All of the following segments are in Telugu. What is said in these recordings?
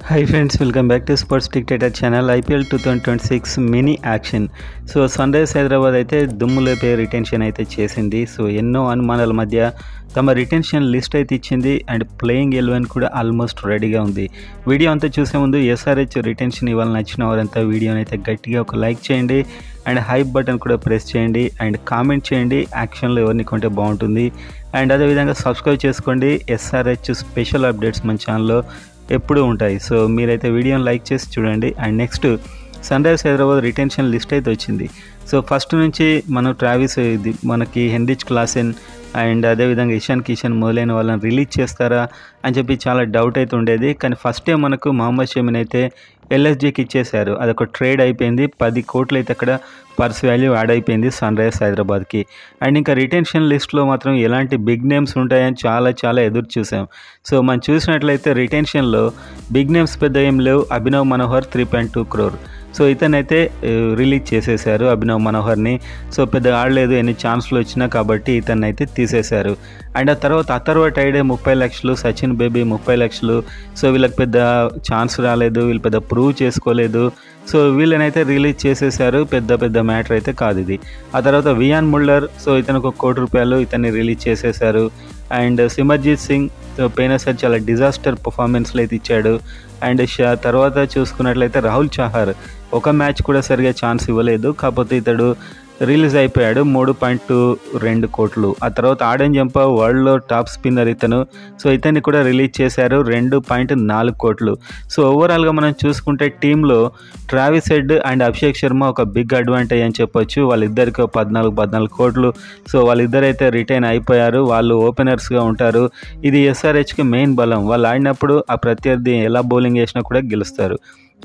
Hi friends, welcome back to Sports Dictator channel. IPL 2026 mini action. So sunrise Hyderabad అయితే దుమ్ములేపే రిటెన్షన్ అయితే చేసింది. సో ఎన్నో అనుమానాల మధ్య తమ రిటెన్షన్ లిస్ట్ అయితే ఇచ్చింది అండ్ ప్లేయింగ్ 11 కూడా ఆల్మోస్ట్ రెడీగా ఉంది. వీడియో అంతా చూసే ముందు ఎస్ఆర్హెచ్ రిటెన్షన్ ఇవాళ నచ్చిన వారంతా వీడియోని అయితే గట్టిగా ఒక లైక్ చేయండి అండ్ హైప్ బటన్ కూడా ప్రెస్ చేయండి అండ్ కామెంట్ చేయండి యాక్షన్లో ఎవరిని కొంటే బాగుంటుంది. అండ్ అదేవిధంగా సబ్స్క్రైబ్ చేసుకోండి. ఎస్ఆర్హెచ్ స్పెషల్ అప్డేట్స్ మన ఛానల్లో ఎప్పుడు ఉంటాయి. సో మీరైతే వీడియోని లైక్ చేసి చూడండి. And next sunrise Hyderabad retention list అయితే వచ్చింది. సో ఫస్ట్ నుంచి మనం ట్రావిస్ మనకి హెన్రిచ్ క్లాసెన్ అండ్ అదేవిధంగా ఇషాన్ కిషన్ మొదలైన వాళ్ళని రిలీజ్ చేస్తారా అని చెప్పి చాలా డౌట్ అయితే ఉండేది. కానీ ఫస్టే మనకు మహమ్మద్ షమీని అయితే ఎల్ఎస్జీకి ఇచ్చేశారు. అదొక ట్రేడ్ అయిపోయింది. 10 కోట్లు అయితే అక్కడ పర్స్ వాల్యూ యాడ్ అయిపోయింది సన్రైజ్ హైదరాబాద్కి. అండ్ ఇంకా రిటెన్షన్ లిస్ట్లో మాత్రం ఎలాంటి బిగ్ నేమ్స్ ఉంటాయని చాలా ఎదురు చూసాం. సో మనం చూసినట్లయితే రిటెన్షన్లో బిగ్ నేమ్స్ పెద్ద ఏం లేవు. అభినవ్ మనోహర్ 3.2 crore. సో ఇతనైతే రిలీజ్ చేసేశారు అభినవ్ మనోహర్ని. సో పెద్ద ఆడలేదు, ఎన్ని ఛాన్స్లు వచ్చినా, కాబట్టి ఇతన్ని అయితే తీసేశారు. అండ్ ఆ తర్వాత అథర్వ టైడే 30 లక్షలు, సచిన్ బేబీ 30 లక్షలు. సో వీళ్ళకి పెద్ద ఛాన్స్ రాలేదు, వీళ్ళు పెద్ద ప్రూవ్ చేసుకోలేదు. సో వీళ్ళనైతే రిలీజ్ చేసేశారు. పెద్ద మ్యాటర్ అయితే కాదు ఇది. ఆ తర్వాత వియాన్ ముల్లర్, సో ఇతనికి 1 కోటి రూపాయలు, ఇతన్ని రిలీజ్ చేసేశారు. అండ్ సిమర్జీత్ సింగ్ పోయినసారి చాలా డిజాస్టర్ పర్ఫార్మెన్స్లు అయితే ఇచ్చాడు. అండ్ తర్వాత చూసుకున్నట్లయితే రాహుల్ చహార్ ఒక మ్యాచ్ కూడా సరిగా ఛాన్స్ ఇవ్వలేదు, కాకపోతే ఇతడు రిలీజ్ అయిపోయాడు 3.2 కోట్లు. ఆ తర్వాత ఆడెన్ జంపా వరల్డ్లో టాప్ స్పిన్నర్ ఇతను. సో ఇతన్ని కూడా రిలీజ్ చేశారు 2.4 కోట్లు. సో ఓవరాల్గా మనం చూసుకుంటే టీంలో Travis head and Abhishek Sharma ఒక బిగ్ అడ్వాంటేజ్ అని చెప్పొచ్చు. వాళ్ళిద్దరికి 14 కోట్లు. సో వాళ్ళిద్దరైతే రిటైన్ అయిపోయారు. వాళ్ళు ఓపెనర్స్గా ఉంటారు. ఇది ఎస్ఆర్హెచ్కి మెయిన్ బలం. వాళ్ళు ఆడినప్పుడు ఆ ప్రత్యర్థి ఎలా బౌలింగ్ చేసినా కూడా గెలుస్తారు.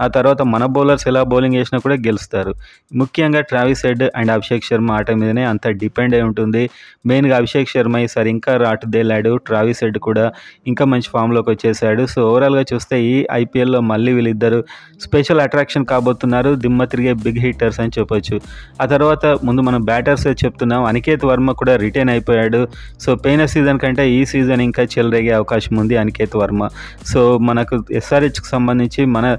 ఆ తర్వాత మన బౌలర్స్ ఎలా బౌలింగ్ చేసినా కూడా గెలుస్తారు. ముఖ్యంగా Travis head and Abhishek Sharma ఆట మీదనే అంత డిపెండ్ అయి ఉంటుంది. మెయిన్గా అభిషేక్ శర్మ ఈసారి ఇంకా రాటుదేలాడు. ట్రావిస్ హెడ్ కూడా ఇంకా మంచి ఫామ్లోకి వచ్చేసాడు. సో ఓవరాల్గా చూస్తే ఈ ఐపీఎల్లో మళ్ళీ వీళ్ళిద్దరు స్పెషల్ అట్రాక్షన్ కాబోతున్నారు. దిమ్మ తిరిగే బిగ్ హిట్టర్స్ అని చెప్పొచ్చు. ఆ తర్వాత ముందు మనం బ్యాటర్స్ చెప్తున్నాం. అనికేత్ వర్మ కూడా రిటైన్ అయిపోయాడు. సో పోయిన సీజన్ కంటే ఈ సీజన్ ఇంకా చెలరేగే అవకాశం ఉంది అనికేత్ వర్మ. సో మనకు ఎస్ఆర్హెచ్కి సంబంధించి మన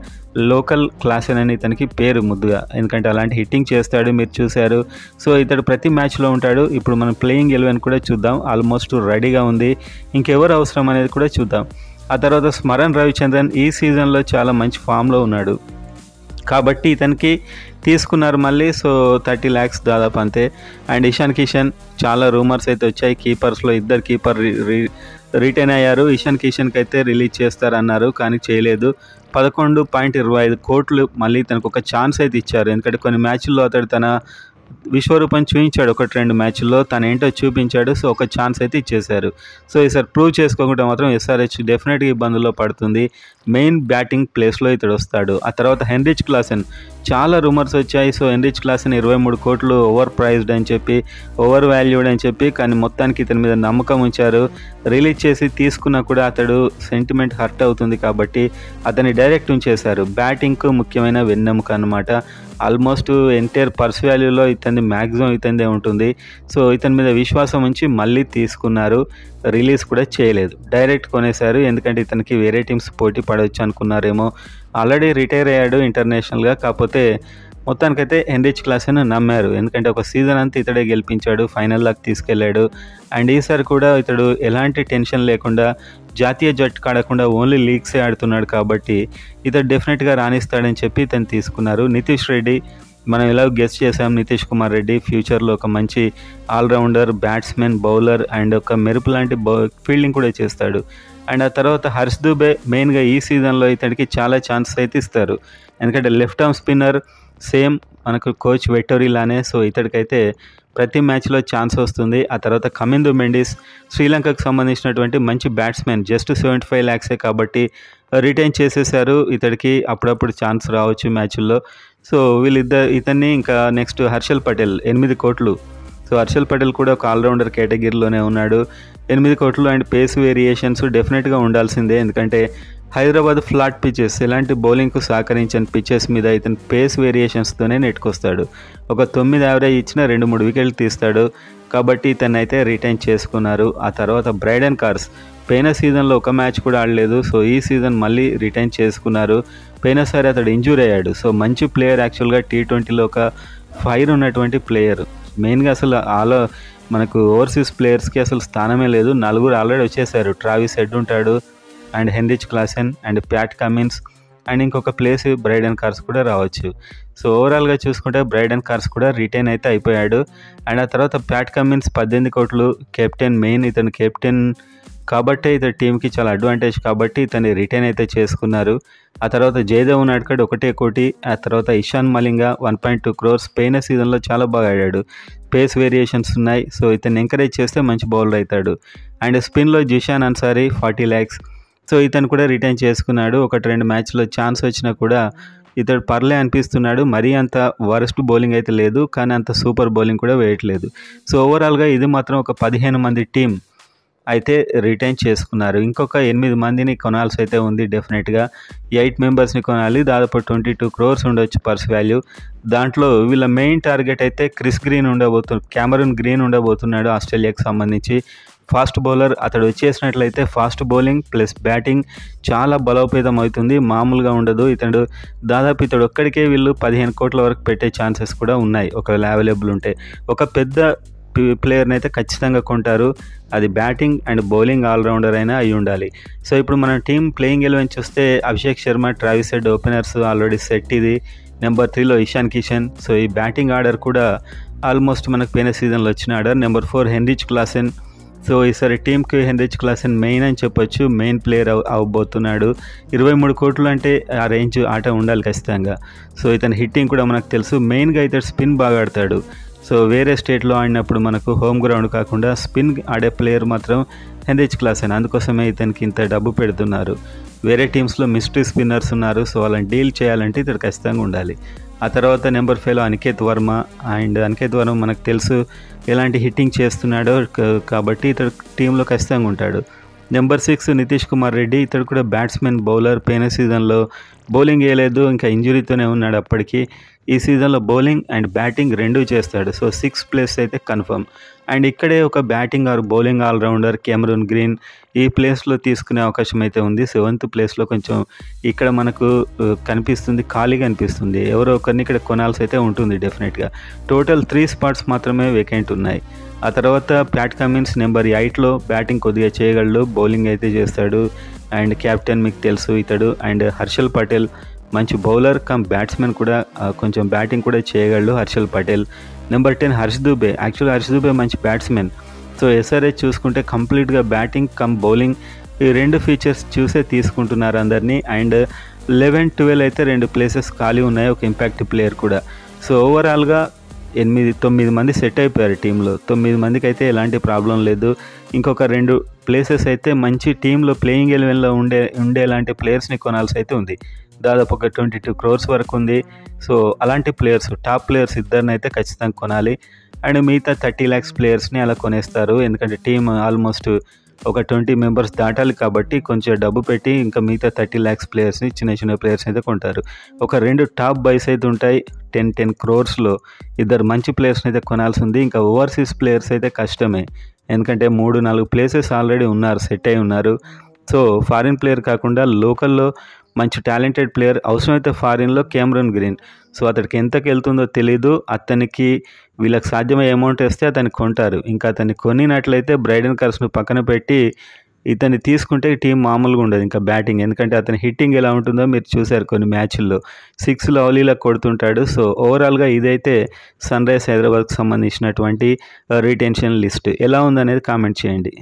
లోకల్ క్లాసెన్ అని ఇతనికి పేరు ముద్దుగా, ఎందుకంటే అలాంటి హిట్టింగ్ చేస్తాడు, మీరు చూశారు. సో ఇతడు ప్రతి మ్యాచ్లో ఉంటాడు. ఇప్పుడు మనం ప్లేయింగ్ 11 కూడా చూద్దాం. ఆల్మోస్ట్ రెడీగా ఉంది. ఇంకెవరు అవసరం అనేది కూడా చూద్దాం. ఆ తర్వాత స్మరణ్ రవిచంద్రన్ ఈ సీజన్లో చాలా మంచి ఫామ్లో ఉన్నాడు కాబట్టి ఇతనికి తీసుకున్నారు మళ్ళీ. సో 30 lakhs దాదాపు అంతే. అండ్ ఇషాన్ కిషన్ చాలా రూమర్స్ అయితే వచ్చాయి. కీపర్స్లో 2 కీపర్ రిటైన్ అయ్యారు. ఇషాన్ కిషన్కి అయితే రిలీజ్ చేస్తారన్నారు, కానీ చేయలేదు. 11.25 కోట్లు మళ్ళీ తనకు ఒక ఛాన్స్ అయితే ఇచ్చారు. ఎందుకంటే కొన్ని మ్యాచ్ల్లో అతడు తన విశ్వరూపం చూపించాడు. 1-2 మ్యాచ్ల్లో తను ఏంటో చూపించాడు. సో ఒక ఛాన్స్ అయితే ఇచ్చేశారు. సో ఈసారి ప్రూవ్ చేసుకోకుండా మాత్రం ఎస్ఆర్హెచ్ డెఫినెట్గా ఇబ్బందుల్లో పడుతుంది. మెయిన్ బ్యాటింగ్ ప్లేస్లో ఇతడు వస్తాడు. ఆ తర్వాత హెన్రిచ్ క్లాసెన్ చాలా రూమర్స్ వచ్చాయి. సో హెన్రిచ్ క్లాసెన్ 23 కోట్లు ఓవర్ ప్రైజ్డ్ అని చెప్పి, ఓవర్ వాల్యూడ్ అని చెప్పి, కానీ మొత్తానికి ఇతని మీద నమ్మకం ఉంచారు. రిలీజ్ చేసి తీసుకున్నా కూడా అతడు సెంటిమెంట్ హర్ట్ అవుతుంది కాబట్టి అతన్ని డైరెక్ట్ ఉంచేశారు. బ్యాటింగ్కు ముఖ్యమైన వెన్నెముక అన్నమాట. ఆల్మోస్ట్ ఎంటైర్ పర్స్ వాల్యూలో ఇతని మ్యాక్సిమం ఇతందే ఉంటుంది. సో ఇతని మీద విశ్వాసం ఉంచి మళ్ళీ తీసుకున్నారు. రిలీజ్ కూడా చేయలేదు, డైరెక్ట్ కొనేశారు. ఎందుకంటే ఇతనికి వేరే టీమ్స్ పోటీ పడవచ్చు అనుకున్నారేమో. ఆల్రెడీ రిటైర్ అయ్యాడు ఇంటర్నేషనల్గా. కాకపోతే మొత్తానికైతే హెన్రిచ్ క్లాసెన్ నమ్మారు. ఎందుకంటే ఒక సీజన్ అంతా ఇతడే గెలిపించాడు, ఫైనల్ దాకా తీసుకెళ్లాడు. అండ్ ఈసారి కూడా ఇతడు ఎలాంటి టెన్షన్ లేకుండా జాతీయ జట్టు ఆడకుండా ఓన్లీ లీగ్సే ఆడుతున్నాడు కాబట్టి ఇతడు డెఫినెట్గా రాణిస్తాడని చెప్పి ఇతను తీసుకున్నారు. నితీష్ రెడ్డి మనం ఎలా గెస్ చేసాం, నితీష్ కుమార్ రెడ్డి ఫ్యూచర్లో ఒక మంచి ఆల్రౌండర్, బ్యాట్స్మెన్, బౌలర్ అండ్ ఒక మెరుపు లాంటి ఫీల్డింగ్ కూడా చేస్తాడు. అండ్ ఆ తర్వాత హర్ష్ దుబే మెయిన్గా ఈ సీజన్లో ఇతడికి చాలా ఛాన్సెస్ అయితే ఇస్తారు. ఎందుకంటే లెఫ్ట్ ఆర్మ్ స్పిన్నర్, సేమ్ మనకు కోచ్ వెట్టోరీలానే. సో ఇతడికైతే ప్రతి మ్యాచ్లో ఛాన్స్ వస్తుంది. ఆ తర్వాత కమిందు మెండిస్ శ్రీలంకకు సంబంధించినటువంటి మంచి బ్యాట్స్మెన్, జస్ట్ 75 lakhs కాబట్టి రిటైన్ చేసేశారు. ఇతడికి అప్పుడప్పుడు ఛాన్స్ రావచ్చు మ్యాచ్ల్లో. సో ఇతన్ని ఇంకా నెక్స్ట్ హర్షల్ పటేల్ 8 కోట్లు. సో హర్షల్ పటేల్ కూడా ఒక ఆల్రౌండర్ కేటగిరీలోనే ఉన్నాడు. 8 కోట్లు అండ్ పేస్ వేరియేషన్స్ డెఫినెట్గా ఉండాల్సిందే. ఎందుకంటే హైదరాబాద్ ఫ్లాట్ పిచెస్, ఎలాంటి బౌలింగ్కు సహకరించని పిచెస్ మీద ఇతను పేస్ వేరియేషన్స్తోనే నెట్టుకొస్తాడు. ఒక 9 యావరేజ్ ఇచ్చిన 2-3 వికెట్లు తీస్తాడు. కాబట్టి ఇతన్ని అయితే రిటైన్ చేసుకున్నారు. ఆ తర్వాత బ్రైడెన్ కార్స్ పోయిన సీజన్లో ఒక మ్యాచ్ కూడా ఆడలేదు. సో ఈ సీజన్ మళ్ళీ రిటైన్ చేసుకున్నారు. పోయినసారి అతడు ఇంజూర్ అయ్యాడు. సో మంచి ప్లేయర్, యాక్చువల్గా T20లో ఒక ఫైర్ ఉన్నటువంటి ప్లేయర్. మెయిన్గా అసలు మనకు ఓవర్సీస్ ప్లేయర్స్కి అసలు స్థానమే లేదు. 4 ఆల్రెడీ వచ్చేసారు. ట్రావిస్ హెడ్ ఉంటాడు, and Heinrich Klaasen, and Pat Cummins, and ఇంకొక ప్లేస్ బ్రైడెన్ కార్స్ కూడా రావచ్చు. సో ఓవరాల్గా చూసుకుంటే బ్రైడెన్ కార్స్ కూడా రిటైన్ అయితే అయిపోయాడు. అండ్ ఆ తర్వాత ప్యాట్ కమిన్స్ 18 కోట్లు, కెప్టెన్, మెయిన్ ఇతను కెప్టెన్ కాబట్టి ఇతని టీంకి చాలా అడ్వాంటేజ్ కాబట్టి ఇతన్ని రిటైన్ అయితే చేసుకున్నారు. ఆ తర్వాత జయదేవ్ ఉనాడ్కడ్ 1 కోటి, ఆ తర్వాత ఇషాన్ మలింగా 1.2 crores. పోయిన సీజన్లో చాలా బాగా ఆడాడు. పేస్ వేరియేషన్స్ ఉన్నాయి. సో ఇతన్ని ఎంకరేజ్ చేస్తే మంచి బౌలర్ అవుతాడు. అండ్ స్పిన్లో జిషాన్ అన్సారీ 40 lakhs. సో ఇతను కూడా రిటైన్ చేసుకున్నాడు. 1-2 మ్యాచ్లో ఛాన్స్ వచ్చినా కూడా ఇతడు పర్లే అనిపిస్తున్నాడు. మరీ అంత వరస్ట్ బౌలింగ్ అయితే లేదు, కానీ అంత సూపర్ బౌలింగ్ కూడా వేయట్లేదు. సో ఓవరాల్గా ఇది మాత్రం ఒక 15 మంది టీం అయితే రిటైన్ చేసుకున్నారు. ఇంకొక 8 మందిని కొనాల్సి అయితే ఉంది. డెఫినెట్గా 8 మెంబర్స్ని కొనాలి. దాదాపు 22 crores ఉండొచ్చు పర్స్ వాల్యూ. దాంట్లో వీళ్ళ మెయిన్ టార్గెట్ అయితే క్యామరూన్ గ్రీన్ ఉండబోతున్నాడు. ఆస్ట్రేలియాకి సంబంధించి ఫాస్ట్ బౌలర్. అతడు వచ్చేసినట్లయితే ఫాస్ట్ బౌలింగ్ ప్లస్ బ్యాటింగ్ చాలా బలోపేతం అవుతుంది, మామూలుగా ఉండదు. ఇతడు ఒక్కడికే వీళ్ళు 15 కోట్ల వరకు పెట్టే ఛాన్సెస్ కూడా ఉన్నాయి ఒకవేళ అవైలబుల్ ఉంటే. ఒక పెద్ద ప్లేయర్ని అయితే ఖచ్చితంగా కొంటారు. అది బ్యాటింగ్ అండ్ బౌలింగ్ ఆల్రౌండర్ అయినా అయి ఉండాలి. సో ఇప్పుడు మన టీం ప్లేయింగ్ 11 చూస్తే Abhishek Sharma, Travis head openers already set. ఇది నెంబర్ 3లో ఇషాన్ కిషన్. సో ఈ బ్యాటింగ్ ఆర్డర్ కూడా ఆల్మోస్ట్ మనకు పోయిన సీజన్లో వచ్చిన order. Number 4 Heinrich Klaasen. So ఈసారి టీంకి హెన్రిచ్ క్లాసెన్ మెయిన్ అని చెప్పొచ్చు. Main player అవ్వబోతున్నాడు. 23 కోట్లు అంటే ఆ రేంజ్ ఆట ఉండాలి ఖచ్చితంగా. సో ఇతని హిట్టింగ్ కూడా మనకు తెలుసు. మెయిన్గా ఇతడు స్పిన్ బాగా ఆడతాడు. సో వేరే స్టేట్లో ఆడినప్పుడు మనకు హోమ్ గ్రౌండ్ కాకుండా స్పిన్ ఆడే ప్లేయర్ మాత్రం హెన్రిచ్ క్లాసెన్. అందుకోసమే ఇతనికి ఇంత డబ్బు పెడుతున్నారు. వేరే టీమ్స్లో మిస్టరీ స్పిన్నర్స్ ఉన్నారు. సో వాళ్ళని డీల్ చేయాలంటే ఇతడు ఖచ్చితంగా ఉండాలి. ఆ తర్వాత నెంబర్ 5లో అనికేత్ వర్మ. అండ్ అనికేత్ వర్మ మనకు తెలుసు ఎలాంటి హిట్టింగ్ చేస్తున్నాడో, కాబట్టి ఇతడు టీంలో ఖచ్చితంగా ఉంటాడు. నెంబర్ 6 నితీష్ కుమార్ రెడ్డి. ఇతడు కూడా బ్యాట్స్మెన్, బౌలర్. పోయిన సీజన్లో బౌలింగ్ వేయలేదు, ఇంకా ఇంజురీతోనే ఉన్నాడు అప్పటికి. ఈ సీజన్లో బౌలింగ్ అండ్ బ్యాటింగ్ రెండూ చేస్తాడు. సో 6 ప్లేస్ అయితే కన్ఫర్మ్. అండ్ ఇక్కడే ఒక batting or bowling allrounder Cameron Green ఈ ప్లేస్లో తీసుకునే అవకాశం అయితే ఉంది. 7th ప్లేస్లో కొంచెం ఇక్కడ మనకు కనిపిస్తుంది, ఖాళీగా అనిపిస్తుంది. ఎవరో ఒకరిని ఇక్కడ కొనాల్సి అయితే ఉంటుంది డెఫినెట్గా. టోటల్ 3 స్పాట్స్ మాత్రమే వేకెంట్ ఉన్నాయి. ఆ తర్వాత ప్యాట్ కమిన్స్ నెంబర్ 8లో బ్యాటింగ్ కొద్దిగా చేయగలడు, బౌలింగ్ అయితే చేస్తాడు. అండ్ కెప్టెన్ మీకు తెలుసు ఇతడు. అండ్ హర్షల్ పటేల్ మంచి బౌలర్ కమ్ బ్యాట్స్మెన్ కూడా, కొంచెం బ్యాటింగ్ కూడా చేయగలడు హర్షల్ పటేల్. నెంబర్ 10 హర్ష్ దూబే. యాక్చువల్గా హర్ష్ దూబే మంచి బ్యాట్స్మెన్. సో SRH చూసుకుంటే కంప్లీట్గా బ్యాటింగ్ కమ్ బౌలింగ్ ఈ 2 ఫీచర్స్ చూసే తీసుకుంటున్నారు అందరినీ. అండ్ 11-12 అయితే 2 ప్లేసెస్ ఖాళీ ఉన్నాయి, ఒక ఇంపాక్ట్ ప్లేయర్ కూడా. సో ఓవరాల్గా 8-9 మంది సెట్ అయిపోయారు టీంలో. 9 మందికి అయితే ఎలాంటి ప్రాబ్లం లేదు. ఇంకొక 2 ప్లేసెస్ అయితే మంచి టీంలో ప్లేయింగ్ 11లో ఉండేలాంటి ప్లేయర్స్ని కొనాల్సి అయితే ఉంది. దాదాపు ఒక 22 crores వరకు ఉంది. సో అలాంటి ప్లేయర్స్, టాప్ ప్లేయర్స్ ఇద్దరిని అయితే ఖచ్చితంగా కొనాలి. అండ్ మిగతా 30 lakhs ప్లేయర్స్ని అలా కొనేస్తారు. ఎందుకంటే టీం ఆల్మోస్ట్ ఒక 20 మెంబర్స్ దాటాలి కాబట్టి కొంచెం డబ్బు పెట్టి ఇంకా మిగతా 30 lakhs ప్లేయర్స్ని, చిన్న ప్లేయర్స్ని అయితే కొంటారు. ఒక 2 టాప్ బైస్ అయితే ఉంటాయి. 10 crores ఇద్దరు మంచి ప్లేయర్స్ని అయితే కొనాల్సి ఉంది. ఇంకా ఓవర్సీస్ ప్లేయర్స్ అయితే కష్టమే, ఎందుకంటే 3-4 ప్లేసెస్ ఆల్రెడీ ఉన్నారు, సెట్ అయి ఉన్నారు. సో ఫారిన్ ప్లేయర్ కాకుండా లోకల్లో మంచి టాలెంటెడ్ ప్లేయర్ అవసరమైతే ఫారిన్లో కెమెరూన్ గ్రీన్. సో అతడికి ఎంతకు వెళ్తుందో తెలీదు. అతనికి వీళ్ళకి సాధ్యమయ్యే అమౌంట్ వేస్తే అతన్ని కొంటారు. ఇంకా అతన్ని కొనినట్లయితే బ్రైడెన్ కార్స్ను పక్కన పెట్టి ఇతన్ని తీసుకుంటే టీం మామూలుగా ఉండదు ఇంకా బ్యాటింగ్. ఎందుకంటే అతని హిట్టింగ్ ఎలా ఉంటుందో మీరు చూశారు కొన్ని మ్యాచ్ల్లో, 6 అవలీలా కొడుతుంటాడు. సో ఓవరాల్గా ఇదైతే సన్ రైజ్ హైదరాబాద్కి సంబంధించినటువంటి రిటెన్షన్ లిస్ట్. ఎలా ఉందనేది కామెంట్ చేయండి.